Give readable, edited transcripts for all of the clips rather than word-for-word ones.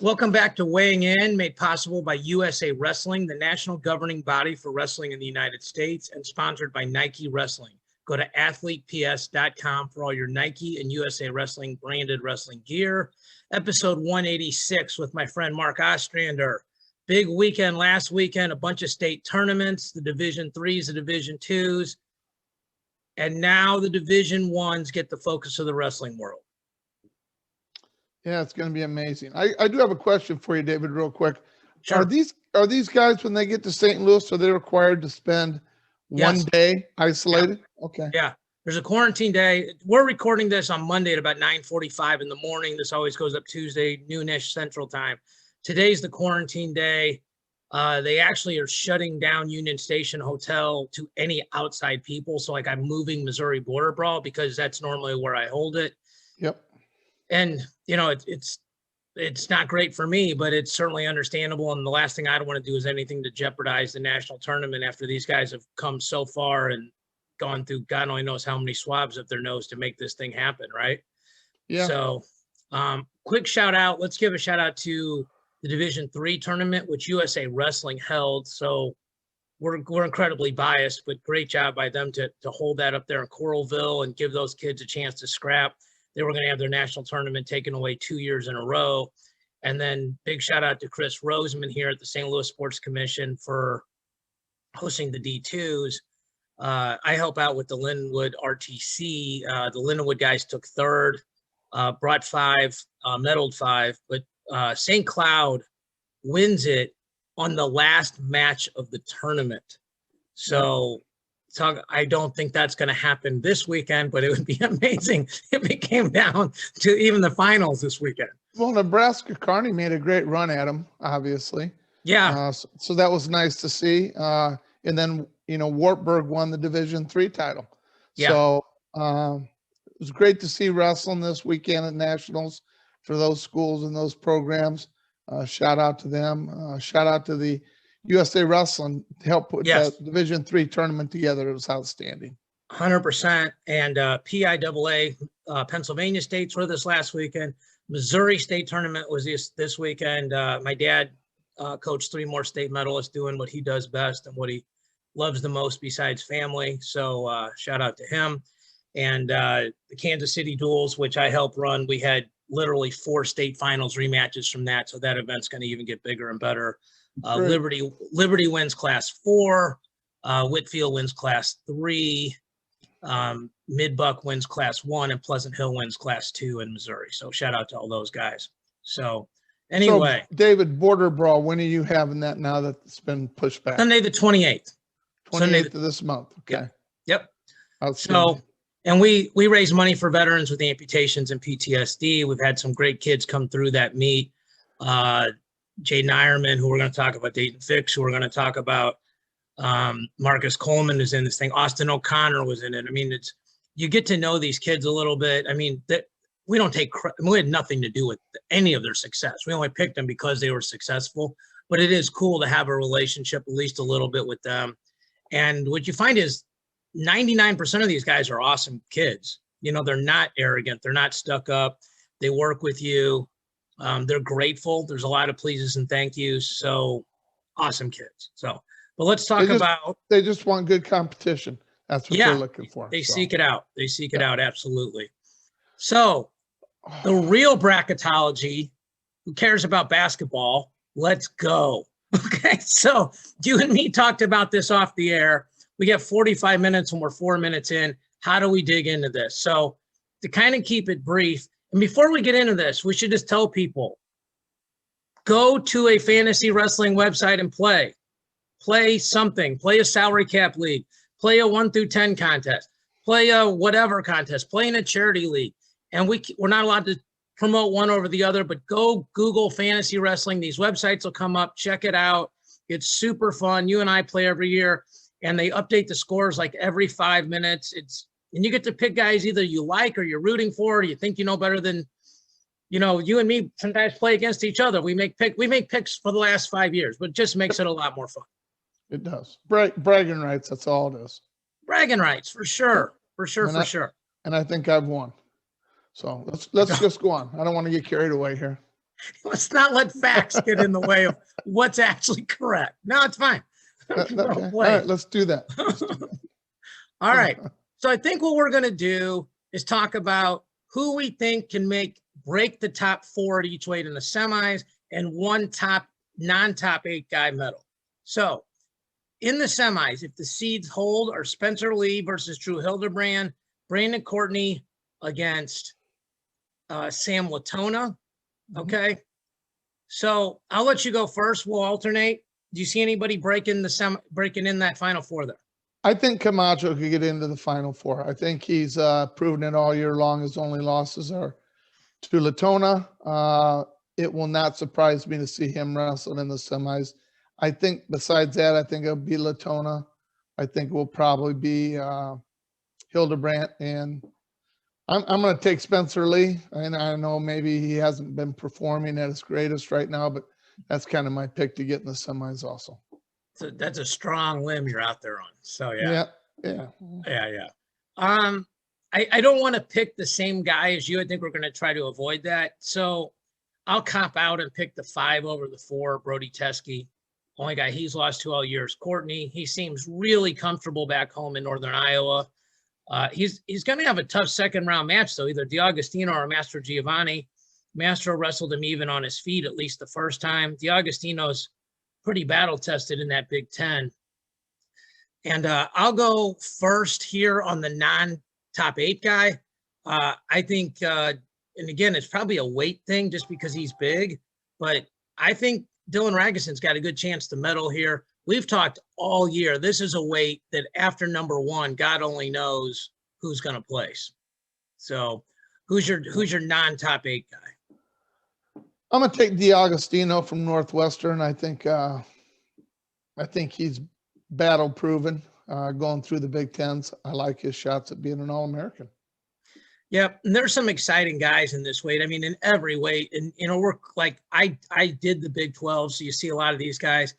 Welcome back to Weighing In, made possible by USA Wrestling, the national governing body for wrestling in the United States, and sponsored by Nike Wrestling. Go to athleteps.com for all your Nike and USA Wrestling branded wrestling gear. Episode 186 with my friend Mark Ostrander. Big weekend last weekend, a bunch of state tournaments, the Division 3s, the Division 2s, and now the Division 1s get the focus of the wrestling world. Yeah, it's going to be amazing. I do have a question for you, David, real quick. Sure. Are these guys, when they get to St. Louis, are they required to spend one day isolated? Yeah. Okay. Yeah. There's a quarantine day. We're recording this on Monday at about 9:45 in the morning. This always goes up Tuesday, noonish Central Time. Today's the quarantine day. They actually are shutting down Union Station Hotel to any outside people. So like I'm moving Missouri Border Brawl because that's normally where I hold it. Yep. And, you know, it's not great for me, but it's certainly understandable. And the last thing I don't want to do is anything to jeopardize the national tournament after these guys have come so far and gone through God only knows how many swabs up their nose to make this thing happen, right? Yeah. So quick shout out. Let's give a shout out to the Division 3 tournament, which USA Wrestling held. So we're incredibly biased, but great job by them to hold that up there in Coralville and give those kids a chance to scrap. They were going to have their national tournament taken away 2 years in a row. And then big shout out to Chris Roseman here at the St. Louis Sports Commission for hosting the D2s. I help out with the Lindenwood RTC. The Lindenwood guys took third, brought 5, medaled 5, but St. Cloud wins it on the last match of the tournament. So I don't think that's going to happen this weekend, but it would be amazing if it came down to even the finals this weekend. Well, Nebraska Kearney made a great run at them, obviously. Yeah. So that was nice to see. And then, Wartburg won the Division 3 title. Yeah. So it was great to see wrestling this weekend at Nationals for those schools and those programs. Shout out to them. Shout out to the USA Wrestling to help put that Division 3 tournament together. It was outstanding. 100%. And PIAA, Pennsylvania State's were this last weekend. Missouri State tournament was this weekend. My dad coached 3 more state medalists doing what he does best and what he loves the most besides family. So shout out to him. And the Kansas City duels, which I helped run, we had literally 4 state finals rematches from that. So that event's going to even get bigger and better. Liberty wins class 4, Whitfield wins class 3, Midbuck wins class 1, and Pleasant Hill wins class 2 in Missouri. So shout out to all those guys. So anyway. So, David, Border Brawl, when are you having that now that it's been pushed back? Sunday the 28th. 28th of this month. Okay. Yep. So, and we raise money for veterans with amputations and PTSD. We've had some great kids come through that meet. Jay Nyerman, who we're going to talk about, Dayton Fix, who we're going to talk about, Marcus Coleman is in this thing. Austin O'Connor was in it. I mean, you get to know these kids a little bit. I mean, we don't take we had nothing to do with any of their success. We only picked them because they were successful. But it is cool to have a relationship at least a little bit with them. And what you find is 99% of these guys are awesome kids. They're not arrogant. They're not stuck up. They work with you. They're grateful. There's a lot of pleases and thank yous. So awesome kids. So, but let's talk about. They just want good competition. That's what they're looking for. They seek it out. They seek it out. Absolutely. So the real bracketology, who cares about basketball? Let's go. Okay. So you and me talked about this off the air. We get 45 minutes and we're 4 minutes in. How do we dig into this? So to kind of keep it brief, and before we get into this, we should just tell people, go to a fantasy wrestling website and play. Play something. Play a salary cap league. Play a 1 through 10 contest. Play a whatever contest. Play in a charity league. And we're not allowed to promote one over the other, but go Google fantasy wrestling. These websites will come up. Check it out. It's super fun. You and I play every year, and they update the scores like every 5 minutes. And you get to pick guys either you like or you're rooting for, or you think you know better than, you and me sometimes play against each other. We make picks for the last 5 years, but it just makes it a lot more fun. It does. Bragging rights, that's all it is. Bragging rights, for sure. For sure. And I think I've won. So let's just go on. I don't want to get carried away here. Let's not let facts get in the way of what's actually correct. No, it's fine. Okay. All right, let's do that. All right. So I think what we're going to do is talk about who we think can break the top 4 at each weight in the semis and one non-top 8 guy medal. So in the semis, if the seeds hold, are Spencer Lee versus Drew Hildebrand, Brandon Courtney against Sam Latona. Okay. So I'll let you go first. We'll alternate. Do you see anybody breaking in that Final Four there? I think Camacho could get into the Final Four. I think he's proven it all year long. His only losses are to Latona. It will not surprise me to see him wrestle in the semis. I think besides that, I think it'll be Latona. I think it will probably be Hildebrandt. And I'm going to take Spencer Lee. And I know maybe he hasn't been performing at his greatest right now, but that's kind of my pick to get in the semis also. So that's a strong limb you're out there on. So yeah. I don't want to pick the same guy as you. I think we're going to try to avoid that. So I'll cop out and pick the 5 over the 4, Brody Teske. Only guy he's lost to all year is Courtney. He seems really comfortable back home in Northern Iowa. He's going to have a tough second round match, though, either D'Agostino or Mastro Giovanni. Mastro wrestled him even on his feet at least the first time. D'Agostino's pretty battle tested in that Big Ten. And I'll go first here on the non-top 8 guy. I think, and again, it's probably a weight thing just because he's big, but I think Dylan Ragusan's got a good chance to medal here. We've talked all year. This is a weight that after number 1, God only knows who's going to place. So who's your non-top 8 guy? I'm going to take D'Agostino from Northwestern. I think he's battle proven going through the Big Tens. I like his shots at being an All-American. Yep, and there's some exciting guys in this weight. I mean, in every weight, and we're like I did the Big 12, so you see a lot of these guys.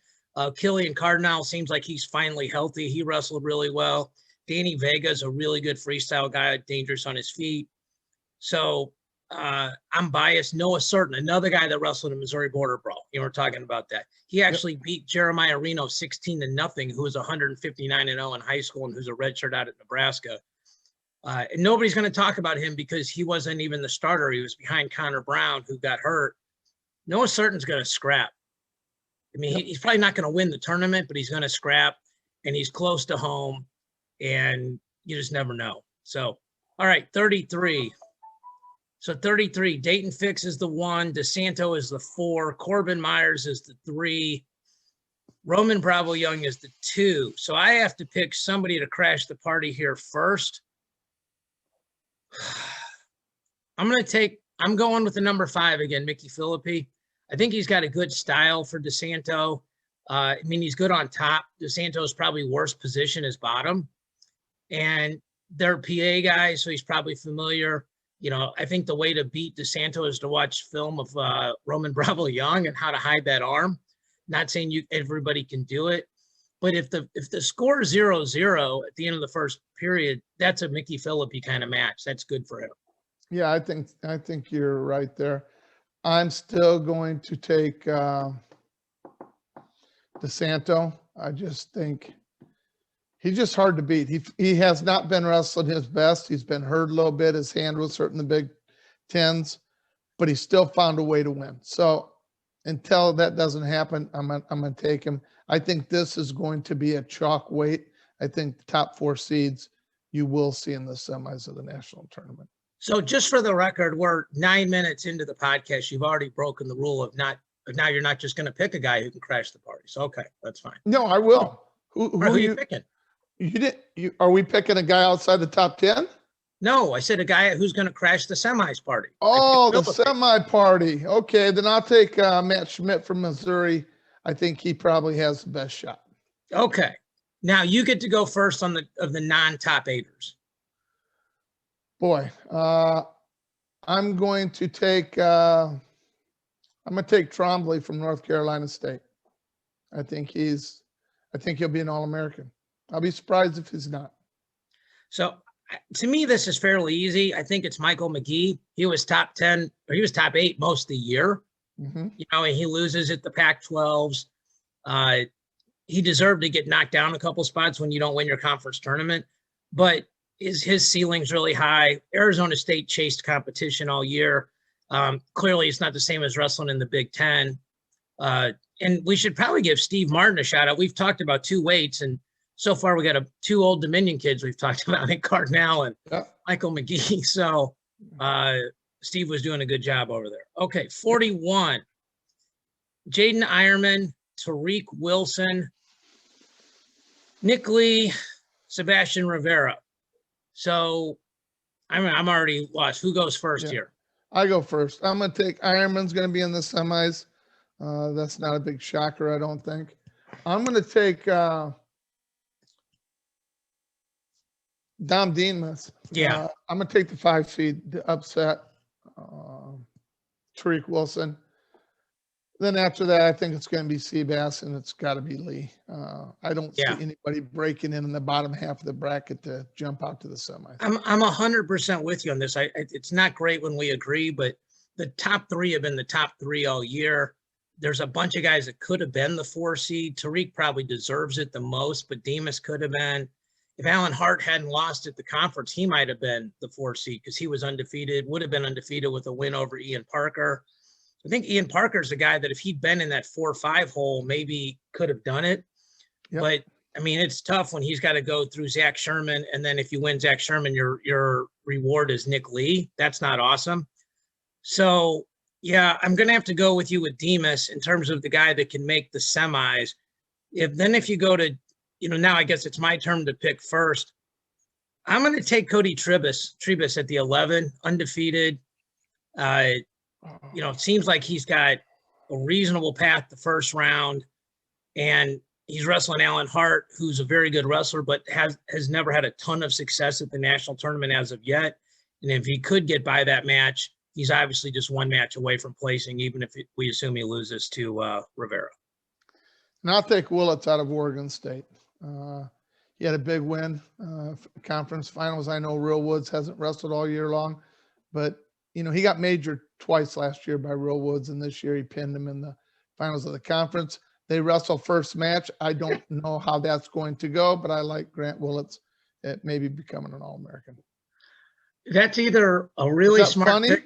Killian Cardinal seems like he's finally healthy. He wrestled really well. Danny Vega's a really good freestyle guy, dangerous on his feet. So I'm biased. Noah Certain, another guy that wrestled in Missouri Border Brawl. We're talking about that. He actually beat Jeremiah Reno 16-0, who was 159-0 in high school and who's a redshirt out at Nebraska. And nobody's going to talk about him because he wasn't even the starter. He was behind Connor Brown, who got hurt. Noah Certain's going to scrap. I mean, he's probably not going to win the tournament, but he's going to scrap, and he's close to home, and you just never know. So, all right, 33. So 33, Dayton Fix is the 1, DeSanto is the 4, Corbin Myers is the 3, Roman Bravo Young is the 2. So I have to pick somebody to crash the party here first. I'm going with the number 5 again, Mickey Philippi. I think he's got a good style for DeSanto. I mean, he's good on top. DeSanto's probably worst position is bottom. And they're PA guys, so he's probably familiar. I think the way to beat DeSanto is to watch film of Roman Bravo Young and how to hide that arm. Not saying everybody can do it, but if the score is 0-0 at the end of the first period, that's a Mickey Philippi kind of match. That's good for him. Yeah, I think you're right there. I'm still going to take DeSanto. I just think he's just hard to beat. He has not been wrestling his best. He's been hurt a little bit. His hand was hurt in the Big Tens, but he still found a way to win. So until that doesn't happen, I'm going to take him. I think this is going to be a chalk weight. I think the top 4 seeds you will see in the semis of the national tournament. So just for the record, we're 9 minutes into the podcast. You've already broken the rule of now you're not just going to pick a guy who can crash the party. So, okay, that's fine. No, I will. Who are you picking? Are we picking a guy outside the top 10? No, I said a guy who's going to crash the semis party. Oh, the semi party. Okay, then I'll take Matt Schmidt from Missouri. I think he probably has the best shot. Okay. Now you get to go first of the non-top 8ers. Boy, I'm going to take Trombley from North Carolina State. I think he'll be an All-American. I'll be surprised if he's not. So to me, this is fairly easy. I think it's Michael McGee. He was top 10 or he was top 8 most of the year. Mm-hmm. You know, and he loses at the Pac-12s. He deserved to get knocked down a couple spots when you don't win your conference tournament, but his ceiling's really high. Arizona State chased competition all year. Clearly, it's not the same as wrestling in the Big Ten. And we should probably give Steve Martin a shout out. We've talked about two weights, and so far we got two Old Dominion kids we've talked about, Nick Cardinal and Michael McGee. So Steve was doing a good job over there. Okay, 41. Jaden Ironman, Tariq Wilson, Nick Lee, Sebastian Rivera. So I'm already lost. Who goes first here? I go first. I'm going to take Ironman's going to be in the semis. That's not a big shocker, I don't think. I'm going to take Dom Demas. Yeah. I'm going to take the 5 seed, the upset, Tariq Wilson. Then after that, I think it's going to be Seabass, and it's got to be Lee. I don't see anybody breaking in the bottom half of the bracket to jump out to the semis. I'm 100% with you on this. It's not great when we agree, but the top three have been the top three all year. There's a bunch of guys that could have been the 4 seed. Tariq probably deserves it the most, but Demas could have been. If Alan Hart hadn't lost at the conference, he might have been the 4 seed because he was undefeated, would have been undefeated with a win over Ian Parker. I think Ian Parker's the guy that if he'd been in that 4-5 hole, maybe could have done it. Yep. But I mean, it's tough when he's got to go through Zach Sherman. And then if you win Zach Sherman, your reward is Nick Lee. That's not awesome. So yeah, I'm going to have to go with you with Demas in terms of the guy that can make the semis. If you go to, now I guess it's my turn to pick first. I'm going to take Cody Trebus at the 11, undefeated. It seems like he's got a reasonable path the first round, and he's wrestling Alan Hart, who's a very good wrestler, but has never had a ton of success at the national tournament as of yet. And if he could get by that match, he's obviously just one match away from placing, even if we assume he loses to Rivera. And I'll take Willits out of Oregon State. He had a big win, conference finals. I know Real Woods hasn't wrestled all year long, but he got majored twice last year by Real Woods, and this year he pinned him in the finals of the conference. They wrestle first match. I don't know how that's going to go, but I like Grant Willits at maybe becoming an All-American. That's either a really smart pick.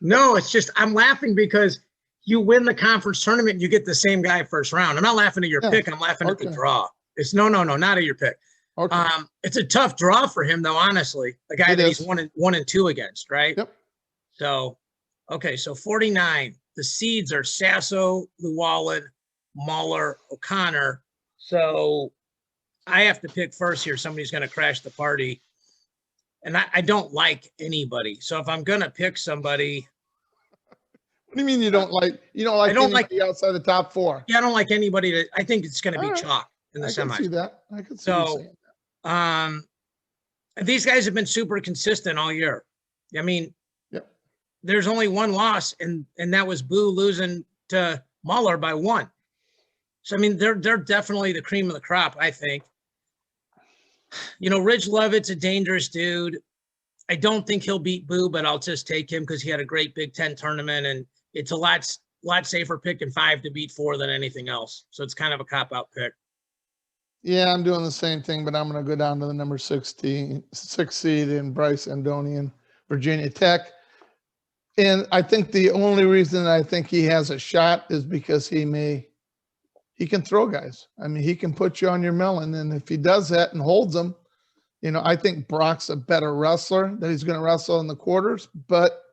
No, it's just I'm laughing because you win the conference tournament and you get the same guy first round. I'm not laughing at your pick. I'm laughing at the draw. It's no, not at your pick. Okay. It's a tough draw for him, though, honestly. A guy that he's 1 and 2 against, right? Yep. So, okay, so 49. The seeds are Sasso, Llewellyn, Muller, O'Connor. So I have to pick first here. Somebody's going to crash the party. And I don't like anybody. So if I'm going to pick somebody. What do you mean you don't like anybody outside the top 4? Yeah, I don't like anybody. I think it's going to be chalk in the semis. I can see that. I can see you saying that. These guys have been super consistent all year. I mean, there's only one loss, and that was Boo losing to Muller by 1. So, I mean, they're definitely the cream of the crop, I think. Rich Levitt's a dangerous dude. I don't think he'll beat Boo, but I'll just take him because he had a great Big Ten tournament, and it's a lot safer picking 5 to beat 4 than anything else. So it's kind of a cop-out pick. Yeah, I'm doing the same thing, but I'm going to go down to the number 6 seed in Bryce Andonian, Virginia Tech. And I think the only reason I think he has a shot is because he can throw guys. I mean, he can put you on your melon. And if he does that and holds them, I think Brock's a better wrestler that he's going to wrestle in the quarters. But,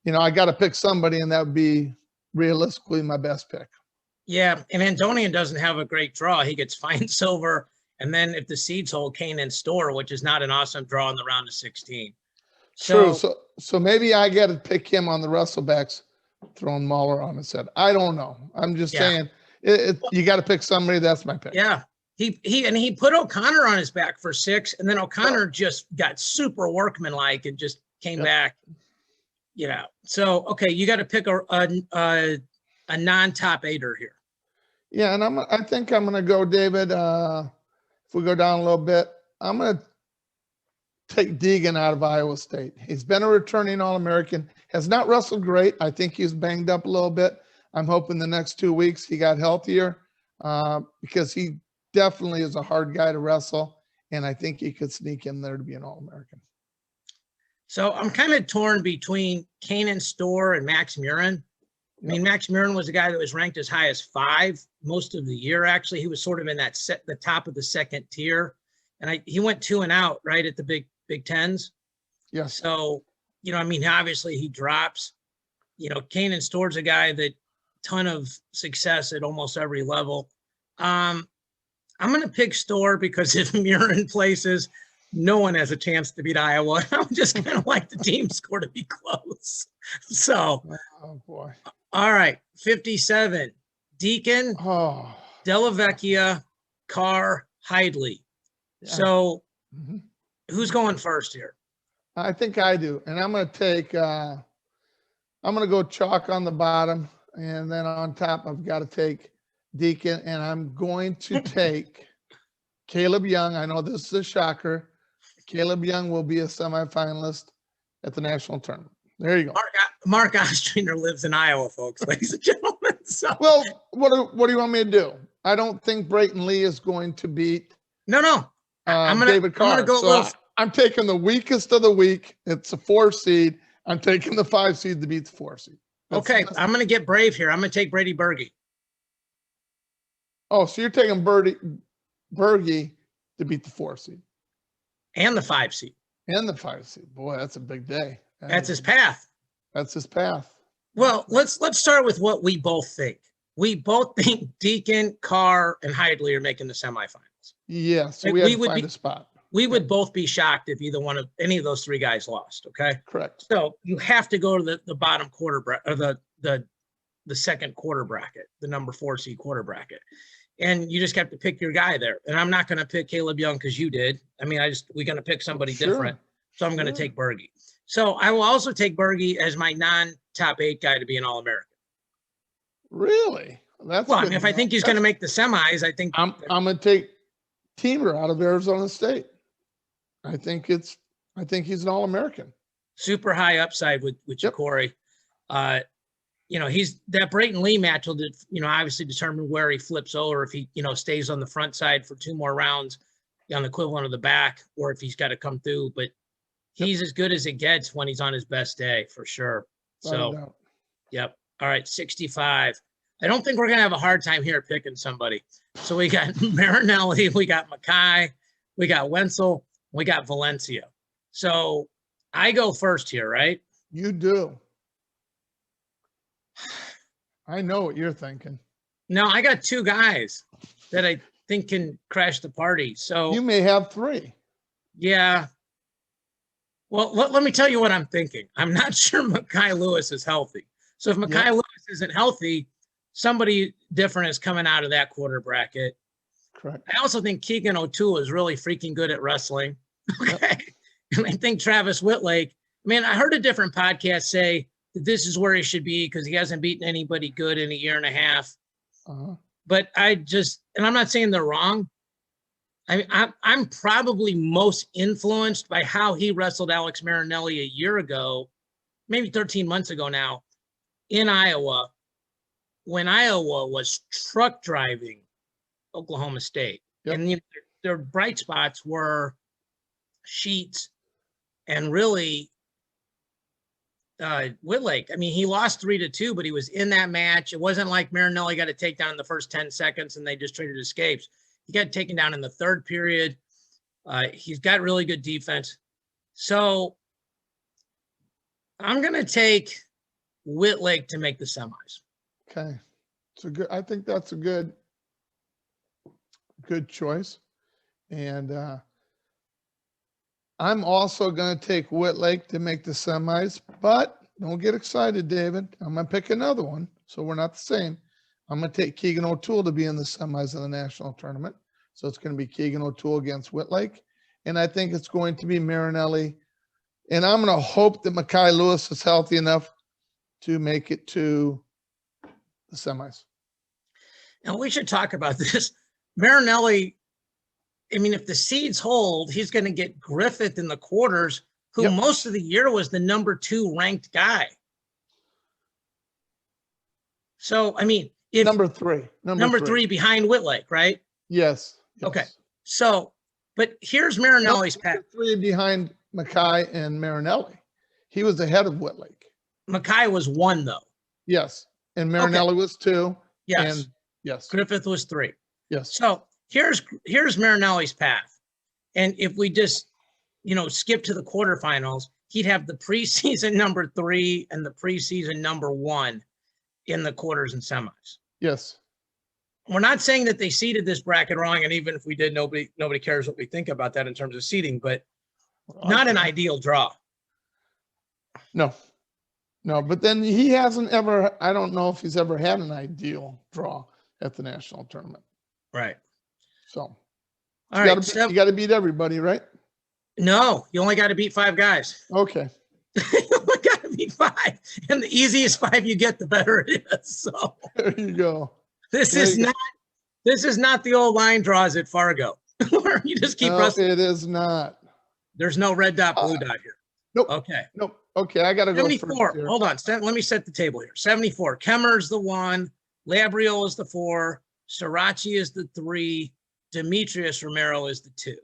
I got to pick somebody, and that would be realistically my best pick. Yeah, and Andonian doesn't have a great draw. He gets fine silver. And then if the seeds hold, Kane and Store, which is not an awesome draw in the round of 16. True. So maybe I got to pick him on the wrestlebacks, throwing Muller on his head. I don't know. I'm just saying you got to pick somebody. That's my pick. Yeah. He put O'Connor on his back for 6, and then O'Connor just got super workmanlike and just came back. So okay, you got to pick a non-top 8er here. Yeah, and I think I'm going to go, David. If we go down a little bit, I'm going to take Deegan out of Iowa State. He's been a returning All-American, has not wrestled great. I think he's banged up a little bit. I'm hoping the next 2 weeks he got healthier because he definitely is a hard guy to wrestle. And I think he could sneak in there to be an All-American. So I'm kind of torn between Kanan Storr and Max Murin. I mean, Max Murin was a guy that was ranked as high as 5 most of the year. Actually, he was sort of in that the top of the second tier, and he went 2 and out right at the Big Tens. Yeah. So, you know, I mean, obviously he drops. You know, Kanan Storr's a guy that ton of success at almost every level. I'm going to pick Storr because if Murin places, no one has a chance to beat Iowa. I'm just kind of like the team score to be close. So, oh boy. All right, 57. Deacon, Della Vecchia, Carr, Hidley. Yeah. So who's going first here? I think I do. And I'm going to take, I'm going to go chalk on the bottom. And then on top, I've got to take Deacon. And I'm going to take Caleb Young. I know this is a shocker. Caleb Young will be a semifinalist at the national tournament. There you go. Mark Ostrander lives in Iowa, folks, ladies and gentlemen. So. Well, what do you want me to do? I don't think Brayton Lee is going to beat No. David Carr. I'm gonna go I'm taking the weakest of the weak. It's a 4 seed. I'm taking the 5 seed to beat the 4 seed. I'm going to get brave here. I'm going to take Brady Berge. Oh, so you're taking Berge to beat the 4 seed. And the 5 seed. And the 5 seed. Boy, that's a big day. That's his path. That's his path. Well, let's start with what we both think. We both think Deacon, Carr, and Hidley are making the semifinals. Yes, so we have to find a spot. We would both be shocked if any of those 3 guys lost. Okay, correct. So you have to go to the bottom quarter bracket, or the second quarter bracket, the number 4 seed quarter bracket, and you just have to pick your guy there. And I'm not going to pick Caleb Young because you did. I mean, we're going to pick somebody different. So I'm going to take Berge. So I will also take Berge as my non-top 8 guy to be an All-American. Really? That's well. I mean, if I think he's going to make the semis, I think I'm going to take Teamer out of Arizona State. I think he's an All-American. Super high upside with Ja'Cory. You know, that Brayton Lee match will, obviously determine where he flips over, if he, stays on the front side for 2 more rounds on the equivalent of the back, or if he's got to come through. But he's as good as it gets when he's on his best day, for sure. So, yep. All right, 65. I don't think we're going to have a hard time here picking somebody. So we got Marinelli, we got Mackay, we got Wenzel, we got Valencia. So I go first here, right? You do. I know what you're thinking. No, I got 2 guys that I think can crash the party. So you may have 3. Yeah. Well, let me tell you what I'm thinking. I'm not sure Mackay Lewis is healthy. So if Mackay Lewis isn't healthy, somebody different is coming out of that quarter bracket. Correct. I also think Keegan O'Toole is really freaking good at wrestling. Okay. And I think Travis Whitlake, I heard a different podcast say that this is where he should be because he hasn't beaten anybody good in a year and a half. But and I'm not saying they're wrong. I'm probably most influenced by how he wrestled Alex Marinelli a year ago, maybe 13 months ago now, in Iowa, when Iowa was truck driving Oklahoma State. Yep. And their bright spots were Sheets and really Whitlake. He lost 3-2, but he was in that match. It wasn't like Marinelli got a takedown in the first 10 seconds and they just traded escapes. He got taken down in the 3rd period. He's got really good defense. So I'm going to take Whitlake to make the semis. Okay. I think that's a good choice. And I'm also going to take Whitlake to make the semis, but don't get excited, David. I'm going to pick another one. So we're not the same. I'm going to take Keegan O'Toole to be in the semis of the national tournament. So it's going to be Keegan O'Toole against Whitlake. And I think it's going to be Marinelli. And I'm going to hope that Mackay Lewis is healthy enough to make it to the semis. And we should talk about this. Marinelli, if the seeds hold, he's going to get Griffith in the quarters, who most of the year was the number 2 ranked guy. So, I mean, if Number three. number three behind Whitlake, right? Yes. Okay. Yes. So, but here's Marinelli's path. Number three behind Mackay and Marinelli. He was ahead of Whitlake. Mackay was 1 though. Yes. And Marinelli was 2. Yes. And yes. Griffith was 3. Yes. So here's Marinelli's path. And if we just, skip to the quarterfinals, he'd have the preseason number 3 and the preseason number 1 in the quarters and semis. Yes. We're not saying that they seeded this bracket wrong. And even if we did, nobody cares what we think about that in terms of seeding, but not an ideal draw. No, but then he hasn't ever, I don't know if he's ever had an ideal draw at the national tournament. Right. So all right, you got to beat everybody, right? No, you only got to beat 5 guys. Okay. You only got to beat 5. And the easiest 5 you get, the better it is. So there you go. This is not the old line draws at Fargo where you just keep wrestling. It is not. There's no red dot, blue dot here. Nope. Okay. Nope. Okay, I got to go 74. first here. Hold on. Let me set the table here. 74. Kemmer's the 1. Labriol is the 4. Srirachi is the 3. Demetrius Romero is the 2.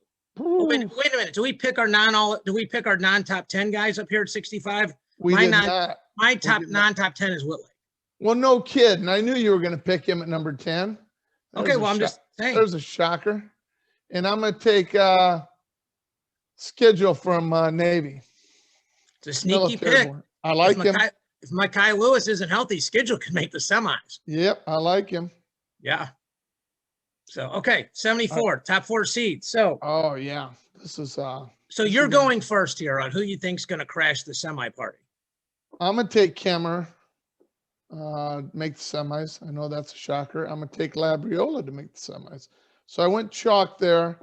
Oh, wait a minute. Do we pick our non-top 10 guys up here at 65? We did not. My non-top 10 is Whitlake. Well, no kid. And I knew you were going to pick him at number 10. Okay, well, I'm just saying. There's a shocker. And I'm going to take Schedule from Navy. It's a sneaky pick. I like him. If Mackay Lewis isn't healthy, Schedule could make the semis. Yep, I like him. Yeah. So, okay, 74, top 4 seeds. So. Oh, yeah. This is. So you're going first here on who you think's going to crash the semi party. I'm going to take Kemmer. Make the semis. I know that's a shocker. I'm going to take Labriola to make the semis. So I went chalk there.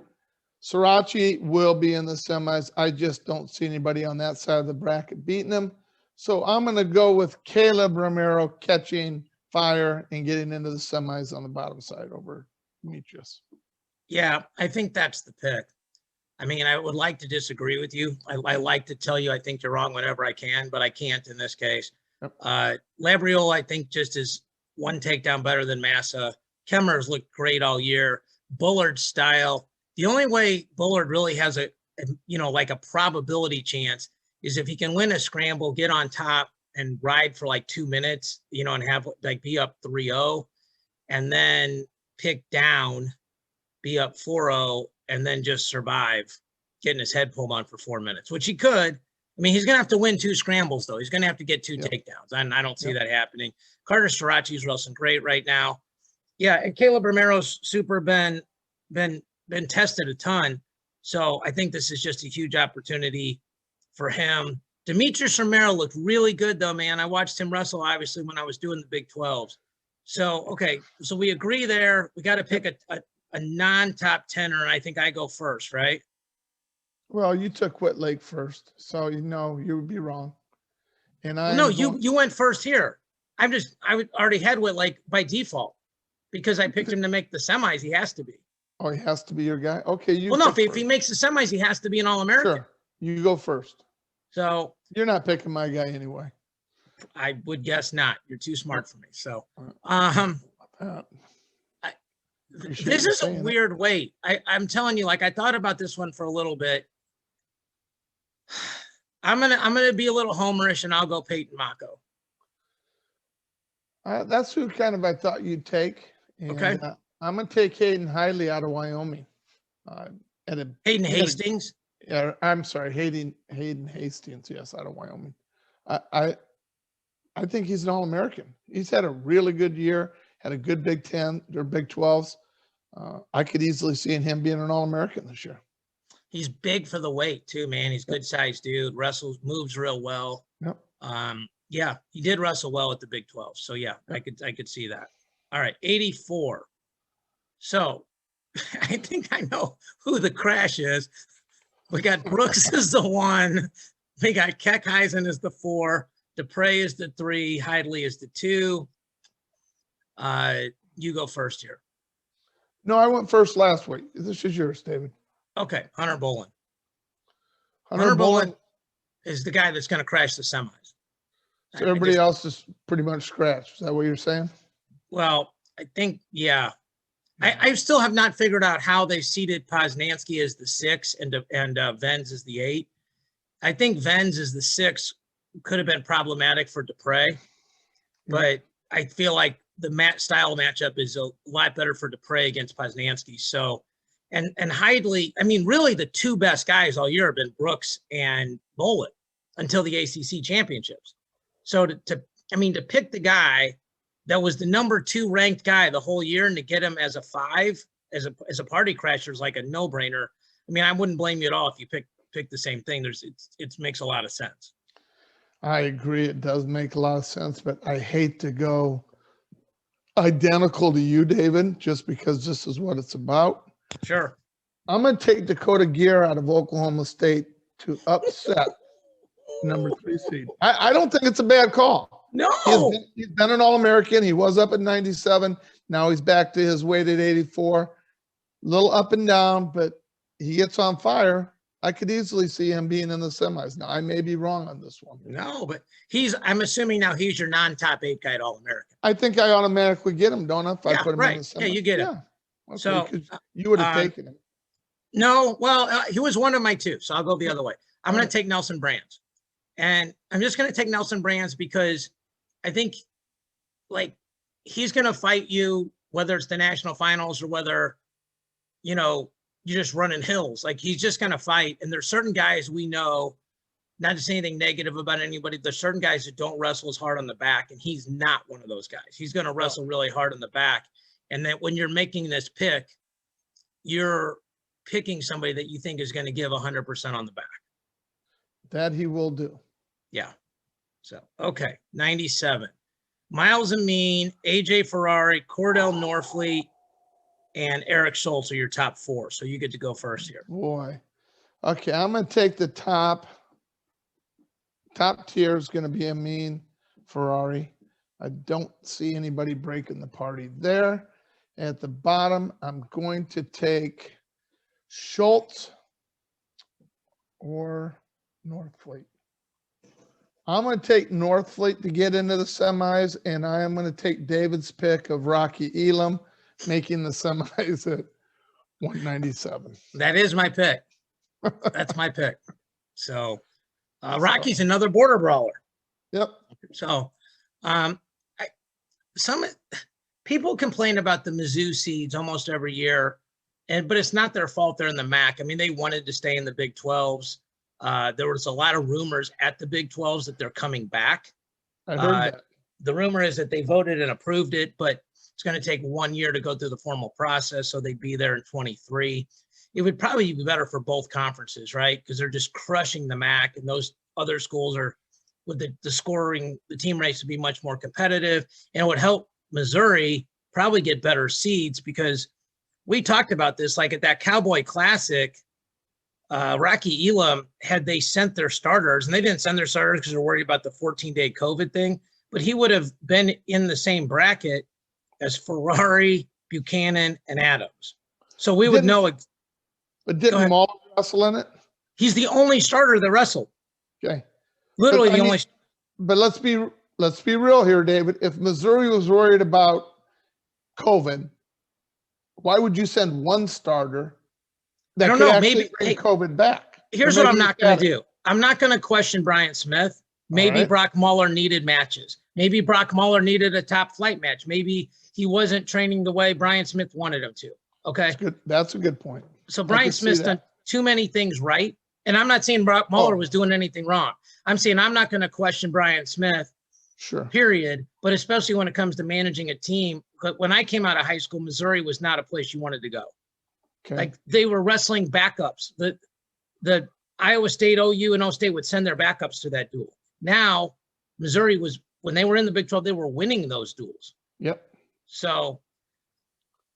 Srirachi will be in the semis. I just don't see anybody on that side of the bracket beating him. So I'm going to go with Caleb Romero catching fire and getting into the semis on the bottom side over Demetrius. Yeah, I think that's the pick. I mean, I would like to disagree with you. I like to tell you I think you're wrong whenever I can, but I can't in this case. Yep. Labriola, I think, just is one takedown better than Massa. Kemmer's looked great all year. Bullard's style. The only way Bullard really has a probability chance is if he can win a scramble, get on top and ride for like 2 minutes, and have be up 3-0 and then pick down, be up 4-0 and then just survive getting his head pulled on for 4 minutes, which he could. I mean, he's going to have to win 2 scrambles though. He's going to have to get 2 takedowns. And I don't see that happening. Carter Srirachi's wrestling great right now. Yeah. And Caleb Romero's super been tested a ton. So I think this is just a huge opportunity for him. Demetrius Romero looked really good though, man. I watched him wrestle obviously when I was doing the Big 12s. So, okay. So we agree there. We got to pick a non-top 10er. And I think I go first, right? Well, you took Whitlake first. So, you would be wrong. And you went first here. I already had Whitlake by default because I picked him to make the semis. He has to be. Oh, he has to be your guy? Okay. If he makes the semis, he has to be an All-American. Sure. You go first. So. You're not picking my guy anyway. I would guess not. You're too smart for me. So, this is a weird weight. I'm telling you, I thought about this one for a little bit. I'm gonna be a little homerish and I'll go Peyton Mako. That's who I thought you'd take. And, okay. I'm gonna take Hayden Hidley out of Wyoming. Hayden Hastings. Yeah, I'm sorry, Hayden Hastings. Yes, out of Wyoming. I think he's an All-American. He's had a really good year. Had a good Big 10 or Big 12s. I could easily see him being an All-American this year. He's big for the weight too, man. He's a good sized dude. Wrestles, moves real well. Yep. Yeah, he did wrestle well at the Big 12. So yeah, yep. I could see that. All right, 84. So I think I know who the crash is. We got Brooks as the 1. We got Keckheisen as the 4. Dupre is the 3. Hidley is the 2. You go first here. No, I went first last week. This is yours, David. Okay, Hunter Bolin. Hunter Bolin is the guy that's going to crash the semis. So everybody else is pretty much scratched. Is that what you're saying? Well, I think, yeah. I still have not figured out how they seated Poznansky as the 6 and Venz as the 8. I think Venz as the 6 could have been problematic for Dupre, but I feel like the style matchup is a lot better for Dupre against Poznansky. So, and Heidley, I mean, really the two best guys all year have been Brooks and Bolin until the ACC championships. So to pick the guy that was the number 2 ranked guy the whole year and to get him as a 5 as a party crasher is like a no brainer. I mean, I wouldn't blame you at all if you pick the same thing. It makes a lot of sense. I agree. It does make a lot of sense, but I hate to go identical to you, David, just because this is what it's about. Sure. I'm going to take Dakota Gear out of Oklahoma State to upset number 3 seed. I don't think it's a bad call. No. He's been an All-American. He was up at 97. Now he's back to his weight at 84. A little up and down, but he gets on fire. I could easily see him being in the semis. Now, I may be wrong on this one. No, but I'm assuming now he's your non-top 8 guy at All-American. I think I automatically get him, don't I? If I put him in the semis. Yeah, you get him. Okay, so you would have taken him. No, well, he was one of my 2, so I'll go the other way. I'm going to take Nelson Brands. And I'm just going to take Nelson Brands because I think, like, he's going to fight you, whether it's the national finals or whether, you're just running hills. Like, he's just going to fight. And there's certain guys we know, not to say anything negative about anybody, there's certain guys that don't wrestle as hard on the back, and he's not one of those guys. He's going to wrestle really hard on the back. And then when you're making this pick, you're picking somebody that you think is going to give 100% on the back. That he will do. Yeah. So, okay. 97. Miles Amin, AJ Ferrari, Cordell Norfleet, and Eric Schultz are your top 4. So you get to go first here. Boy. Okay. I'm going to take the top tier is going to be Amin, Ferrari. I don't see anybody breaking the party there. At the bottom, I'm going to take Schultz or Northfleet. I'm going to take Northfleet to get into the semis, and I am going to take David's pick of Rocky Elam, making the semis at 197. That is my pick. That's my pick. So Rocky's another border brawler. Yep. So some people complain about the Mizzou seeds almost every year, but it's not their fault they're in the MAC. I mean, they wanted to stay in the Big 12s. There was a lot of rumors at the Big 12s that they're coming back. I heard that. The rumor is that they voted and approved it, but it's going to take 1 year to go through the formal process, so they'd be there in 23. It would probably be better for both conferences, right? Because they're just crushing the MAC, and those other schools are, with the scoring, the team race would be much more competitive, and it would help Missouri probably get better seeds because we talked about this, like at that Cowboy Classic, Rocky Elam, had they sent their starters, and they didn't send their starters because they're worried about the 14-day COVID thing, but he would have been in the same bracket as Ferrari, Buchanan, and Adams. So we would know. But didn't Muller wrestle in it? He's the only starter that wrestled. Okay. Literally the only. But let's be real here, David. If Missouri was worried about COVID, why would you send one starter that I don't could know. actually Maybe bring COVID back? Here's what I'm not going to do. I'm not going to question Bryant Smith. Maybe Brock Muller needed matches. Maybe Brock Muller needed a top flight match. Maybe he wasn't training the way Bryant Smith wanted him to. Okay. That's a good point. So Bryant Smith's done too many things right. And I'm not saying Brock Muller was doing anything wrong. I'm saying I'm not going to question Bryant Smith. Sure. Period. But especially when it comes to managing a team. When I came out of high school, Missouri was not a place you wanted to go. Okay. Like they were wrestling backups. The Iowa State, OU, and O State would send their backups to that duel. Now, Missouri was, when they were in the Big 12, they were winning those duels. Yep. So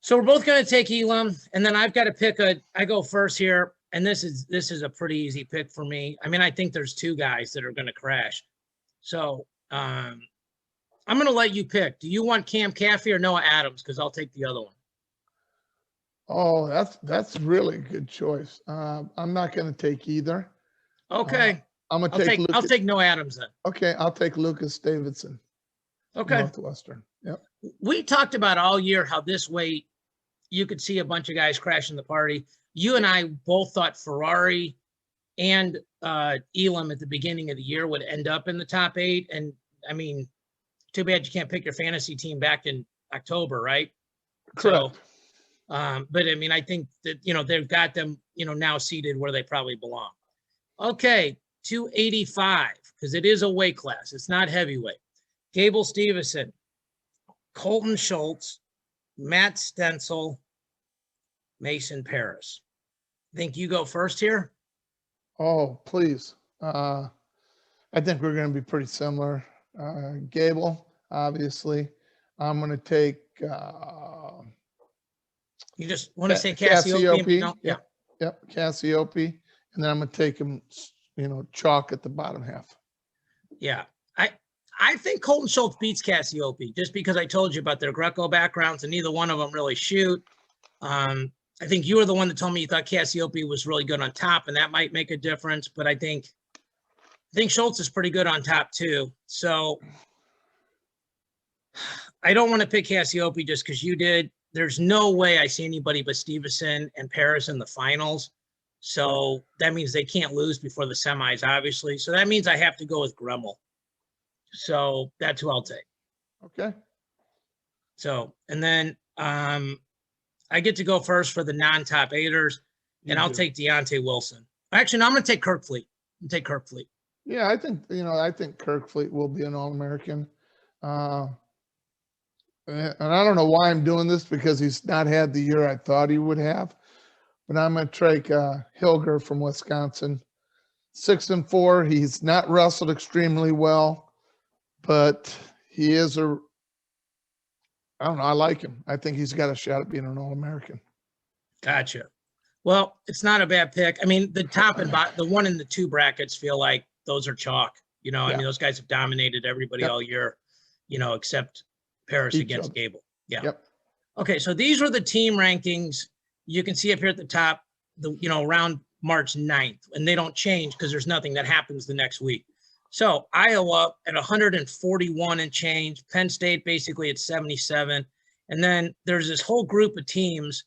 we're both going to take Elam, and then I've got to pick I go first here, and this is a pretty easy pick for me. I mean, I think there's 2 guys that are going to crash. So I'm going to let you pick. Do you want Cam Caffey or Noah Adams? Because I'll take the other one. Oh, that's really a good choice. I'm not going to take either. Okay. I'll take Noah Adams then. Okay, I'll take Lucas Davidson. Okay. Northwestern. Yep. we talked about all year how this way you could see a bunch of guys crashing the party. You and I both thought Ferrari and Elam at the beginning of the year would end up in the top 8. And I mean, too bad you can't pick your fantasy team back in October, right? Correct. So, but I mean, I think that, they've got them, now seated where they probably belong. Okay, 285, because it is a weight class. It's not heavyweight. Gable Stevenson, Colton Schultz, Matt Stencil, Mason Paris. Think you go first here? Oh, please. I think we're going to be pretty similar. Gable, obviously. I'm going to take. You just want to say Cassiope? Yeah. Yep. Cassiope. And then I'm going to take him, chalk at the bottom half. Yeah. I think Colton Schultz beats Cassiope just because I told you about their Greco backgrounds and neither one of them really shoot. I think you were the one that told me you thought Cassiope was really good on top, and that might make a difference. But I think Schultz is pretty good on top too. So I don't want to pick Cassiope just because you did. There's no way I see anybody but Stevenson and Paris in the finals. So that means they can't lose before the semis, obviously. So that means I have to go with Gremmel. So that's who I'll take. Okay. So, and then I get to go first for the non-top 8ers, and I'll take Deontay Wilson. Actually, no, I'm going to take Kirk Fleet. Yeah, I think Kirk Fleet will be an All-American. And I don't know why I'm doing this because he's not had the year I thought he would have. But I'm going to take Hilger from Wisconsin. 6-4. He's not wrestled extremely well, but he is I don't know. I like him. I think he's got a shot at being an All-American. Gotcha. Well, it's not a bad pick. I mean, the top and bottom, the 1 and the 2 brackets feel like those are chalk. I mean, those guys have dominated everybody all year, except Paris against Gable. Yeah. Yep. Okay, so these were the team rankings. You can see up here at the top, around March 9th, and they don't change because there's nothing that happens the next week. So Iowa at 141 and change, Penn State basically at 77. And then there's this whole group of teams,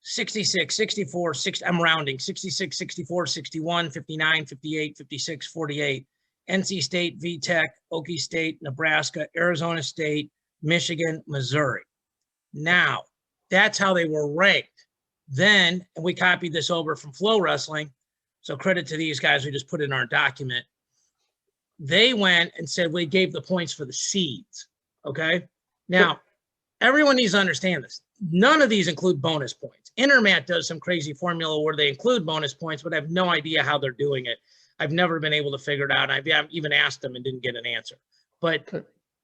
66, 64, 60, I'm rounding, 66, 64, 61, 59, 58, 56, 48. NC State, VTech, Okie State, Nebraska, Arizona State, Michigan, Missouri. Now, that's how they were ranked. Then, and we copied this over from Flow Wrestling, so credit to these guys, we just put it in our document. They went and said we gave the points for the seeds, okay? Now, everyone needs to understand this. None of these include bonus points. Intermat does some crazy formula where they include bonus points, but I have no idea how they're doing it. I've never been able to figure it out. I've even asked them and didn't get an answer. But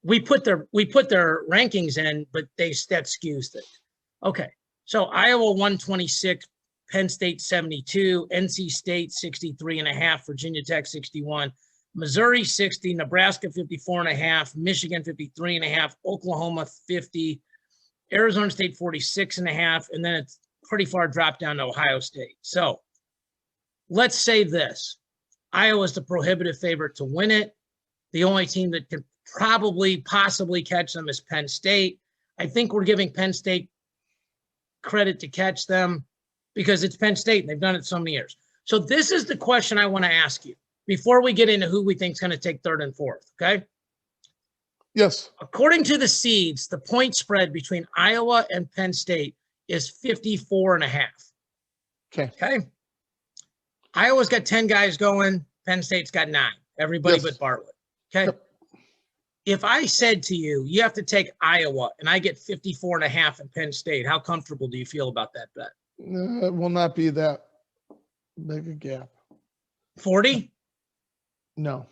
we put their rankings in, but that skews things. Okay, so Iowa 126, Penn State 72, NC State 63.5, Virginia Tech 61, Missouri 60, Nebraska 54.5, Michigan 53.5, Oklahoma 50, Arizona State 46.5, and then it's pretty far drop down to Ohio State. So let's say this. Iowa's the prohibitive favorite to win it. The only team that could possibly catch them is Penn State. I think we're giving Penn State credit to catch them because it's Penn State and they've done it so many years. So this is the question I want to ask you before we get into who we think is going to take 3rd and 4th, okay? Yes. According to the seeds, the point spread between Iowa and Penn State is 54.5. Okay. Iowa's got 10 guys going. Penn State's got 9. Everybody but Bartlett. Okay. Yep. If I said to you, you have to take Iowa and I get 54.5 in Penn State, how comfortable do you feel about that bet? It will not be that big a gap. 40? No.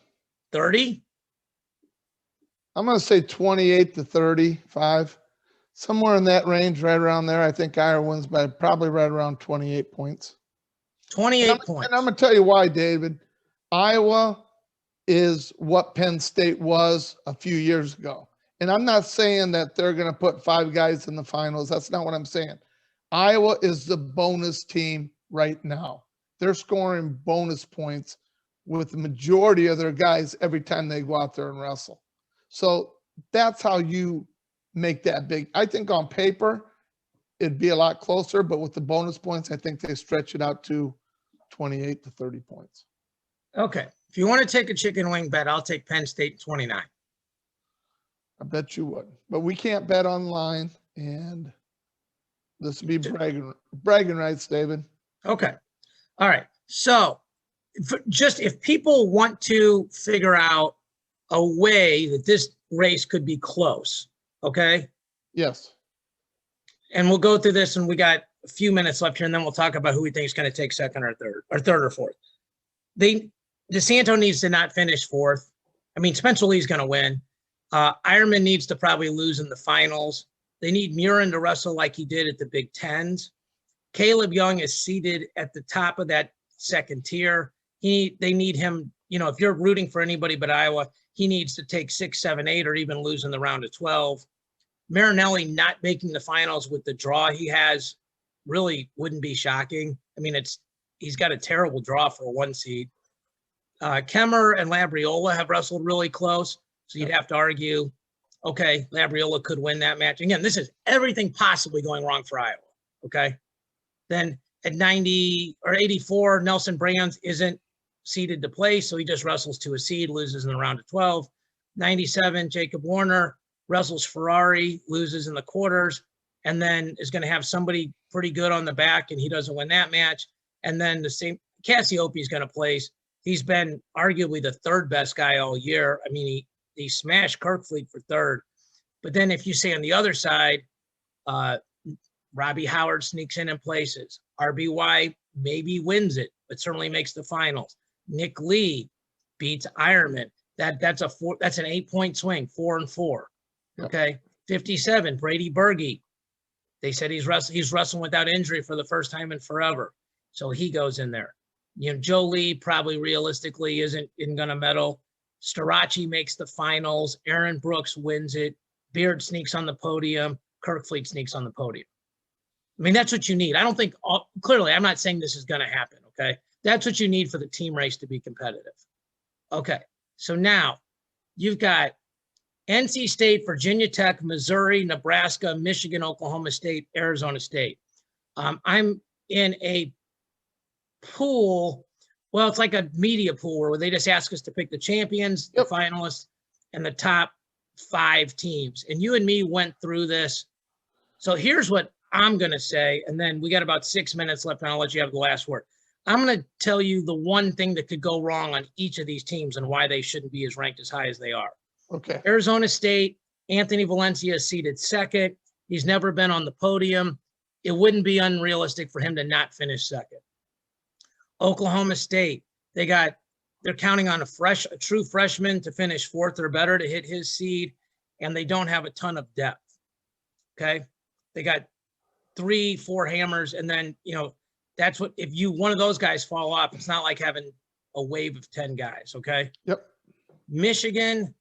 30? I'm going to say 28 to 35. Somewhere in that range, right around there. I think Iowa wins by probably right around 28 points. 28 points. And I'm going to tell you why, David. Iowa is what Penn State was a few years ago. And I'm not saying that they're going to put 5 guys in the finals. That's not what I'm saying. Iowa is the bonus team right now. They're scoring bonus points with the majority of their guys every time they go out there and wrestle. So that's how you make that big. I think on paper, it'd be a lot closer, but with the bonus points, I think they stretch it out to 28 to 30 points. Okay. If you want to take a chicken wing bet, I'll take Penn State 29. I bet you would, but we can't bet online, and this would be bragging rights, David. Okay. All right. So just if people want to figure out a way that this race could be close, okay? Yes. And we'll go through this, and we got a few minutes left here, and then we'll talk about who we think is going to take second or third or fourth. DeSanto needs to not finish fourth. I mean, Spencer Lee's going to win. Ironman needs to probably lose in the finals. They need Murin to wrestle like he did at the Big Tens. Caleb Young is seated at the top of that second tier. They need him, if you're rooting for anybody but Iowa, he needs to take 6, 7, 8, or even lose in the round of 12. Marinelli not making the finals with the draw he has really wouldn't be shocking. I mean, he's got a terrible draw for a 1 seed. Kemmer and Labriola have wrestled really close, so you'd have to argue, okay, Labriola could win that match. Again, this is everything possibly going wrong for Iowa, okay? Then at 90 or 84, Nelson Brands isn't seeded to play, so he just wrestles to a seed, loses in the round of 12. 97, Jacob Warner wrestles Ferrari, loses in the quarters, and then is going to have somebody pretty good on the back, and he doesn't win that match. And then the same Cassiope is going to place. He's been arguably the third best guy all year. I mean, he smashed Kirkfleet for third. But then if you say on the other side, Robbie Howard sneaks in places. RBY maybe wins it, but certainly makes the finals. Nick Lee beats Ironman. That's an 8-point swing, 4-4. Yep. Okay. 57, Brady Berge. They said he's wrestling without injury for the first time in forever. So he goes in there. Joe Lee probably realistically isn't going to medal. Starachi makes the finals. Aaron Brooks wins it. Beard sneaks on the podium. Kirkfleet sneaks on the podium. I mean, that's what you need. I don't think clearly, I'm not saying this is going to happen. Okay. That's what you need for the team race to be competitive. Okay. So now you've got NC State, Virginia Tech, Missouri, Nebraska, Michigan, Oklahoma State, Arizona State. I'm in a pool. Well, it's like a media pool where they just ask us to pick the champions, the finalists, and the top 5 teams. And you and me went through this. So here's what I'm going to say. And then we got about 6 minutes left, and I'll let you have the last word. I'm going to tell you the one thing that could go wrong on each of these teams and why they shouldn't be as ranked as high as they are. Okay. Arizona State, Anthony Valencia is seated second. He's never been on the podium. It wouldn't be unrealistic for him to not finish second. Oklahoma State, they're counting on a true freshman to finish fourth or better to hit his seed, and they don't have a ton of depth. Okay. They got 3, 4 hammers, and then, that's what, if one of those guys fall off, it's not like having a wave of 10 guys. Okay. Yep. Michigan,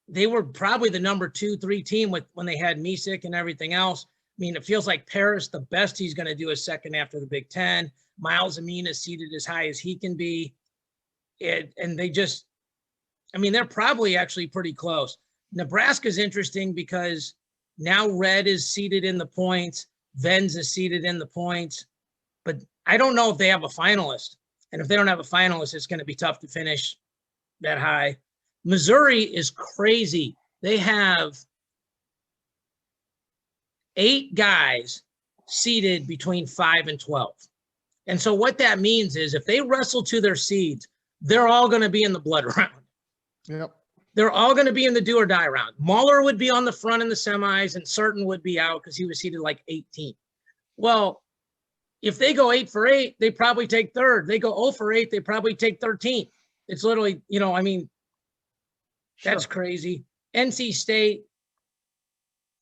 they were probably the number 2, 3 team when they had Misek and everything else. I mean, it feels like Paris, the best he's going to do is second after the Big Ten. Miles Amin is seated as high as he can be. And they're probably actually pretty close. Nebraska's interesting because now Red is seated in the points. Venz is seated in the points. But I don't know if they have a finalist. And if they don't have a finalist, it's going to be tough to finish that high. Missouri is crazy. They have 8 guys seated between 5 and 12. And so what that means is if they wrestle to their seeds, they're all going to be in the blood round. Yep. They're all going to be in the do or die round. Mueller would be on the front in the semis, and Certain would be out because he was seated like 18. Well, if they go 8 for 8, they probably take third. They go 0 for 8, they probably take 13. It's literally, that's crazy. NC State,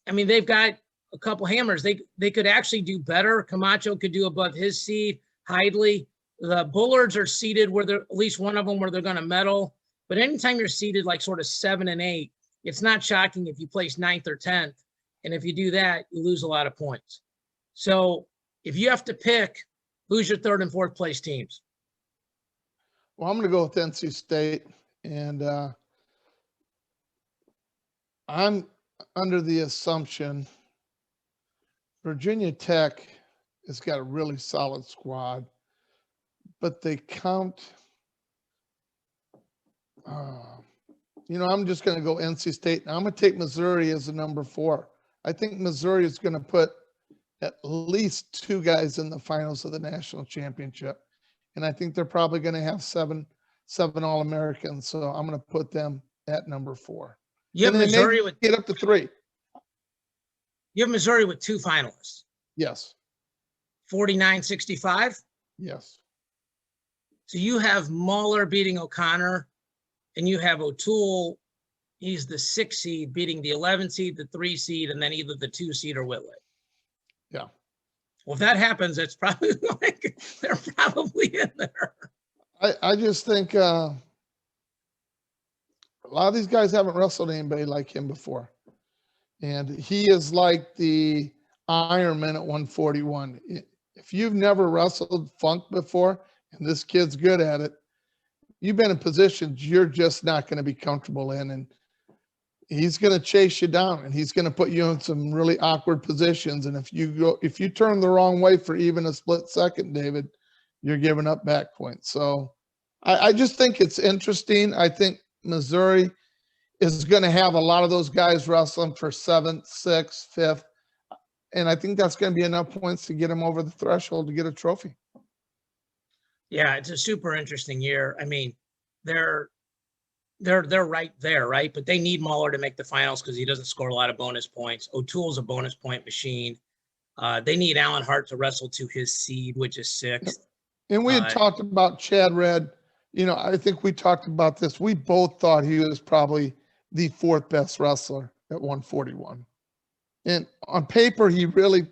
they've got a couple hammers. They could actually do better. Camacho could do above his seed. Hidley. The Bullards are seated where they're, at least one of them where they're going to medal. But anytime you're seated like sort of 7 and 8, it's not shocking if you place 9th or 10th. And if you do that, you lose a lot of points. So if you have to pick, who's your 3rd and 4th place teams? Well, I'm going to go with NC State. And I'm under the assumption Virginia Tech has got a really solid squad, but they count. I'm just going to go NC State. Now I'm going to take Missouri as a number 4. I think Missouri is going to put at least 2 guys in the finals of the national championship. And I think they're probably going to have seven All-Americans. So I'm going to put them at number 4. You have And they Missouri may with get up to 3. You have Missouri with 2 finalists. Yes. 49-65. Yes. So you have Muller beating O'Connor, and you have O'Toole. He's the 6 seed beating the 11 seed, the 3 seed, and then either the 2 seed or Whitley. Yeah. Well, if that happens, it's probably like they're probably in there. I just think a lot of these guys haven't wrestled anybody like him before. And he is like the Ironman at 141. If you've never wrestled Funk before, and this kid's good at it, you've been in positions you're just not going to be comfortable in. And he's going to chase you down, and he's going to put you in some really awkward positions. And if you turn the wrong way for even a split second, David, you're giving up back points. So I just think it's interesting. I think Missouri is going to have a lot of those guys wrestling for 7th, 6th, 5th. And I think that's going to be enough points to get them over the threshold to get a trophy. Yeah, it's a super interesting year. I mean, they're right there, right? But they need Muller to make the finals because he doesn't score a lot of bonus points. O'Toole's a bonus point machine. They need Alan Hart to wrestle to his seed, which is 6th. And we had talked about Chad Red. I think we talked about this. We both thought he was probably the 4th best wrestler at 141. And on paper, he really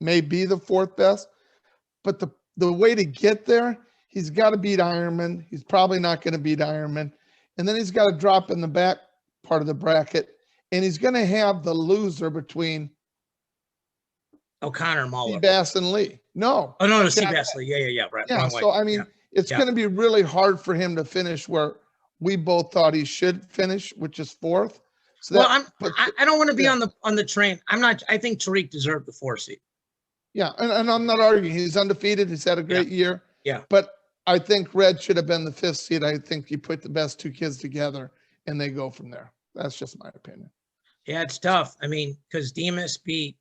may be the 4th best. But the way to get there, he's got to beat Ironman. He's probably not going to beat Ironman. And then he's got to drop in the back part of the bracket. And he's going to have the loser between O'Connor, Muller. Seabass and Lee. No. Oh, no, Seabass, Lee. Yeah. Right. Yeah, wrong so, way. I mean, it's going to be really hard for him to finish where we both thought he should finish, which is 4th. So I don't want to be on the train. I think Tariq deserved the 4 seed. Yeah, and I'm not arguing. He's undefeated. He's had a great year. Yeah. But I think Red should have been the 5th seed. I think you put the best 2 kids together and they go from there. That's just my opinion. Yeah, it's tough. I mean, because Demas beat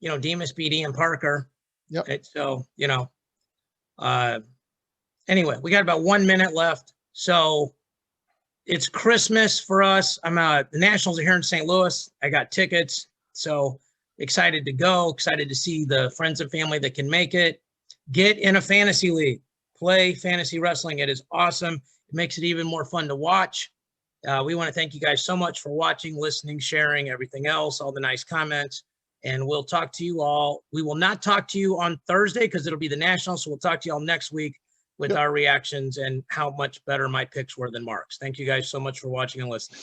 Ian Parker. Yep. So, anyway, we got about 1 minute left. So it's Christmas for us. The Nationals are here in St. Louis. I got tickets. So excited to go, excited to see the friends and family that can make it. Get in a fantasy league, play fantasy wrestling. It is awesome. It makes it even more fun to watch. We want to thank you guys so much for watching, listening, sharing, everything else, all the nice comments. And we'll talk to you all. We will not talk to you on Thursday because it'll be the Nationals. So we'll talk to you all next week with our reactions and how much better my picks were than Mark's. Thank you guys so much for watching and listening.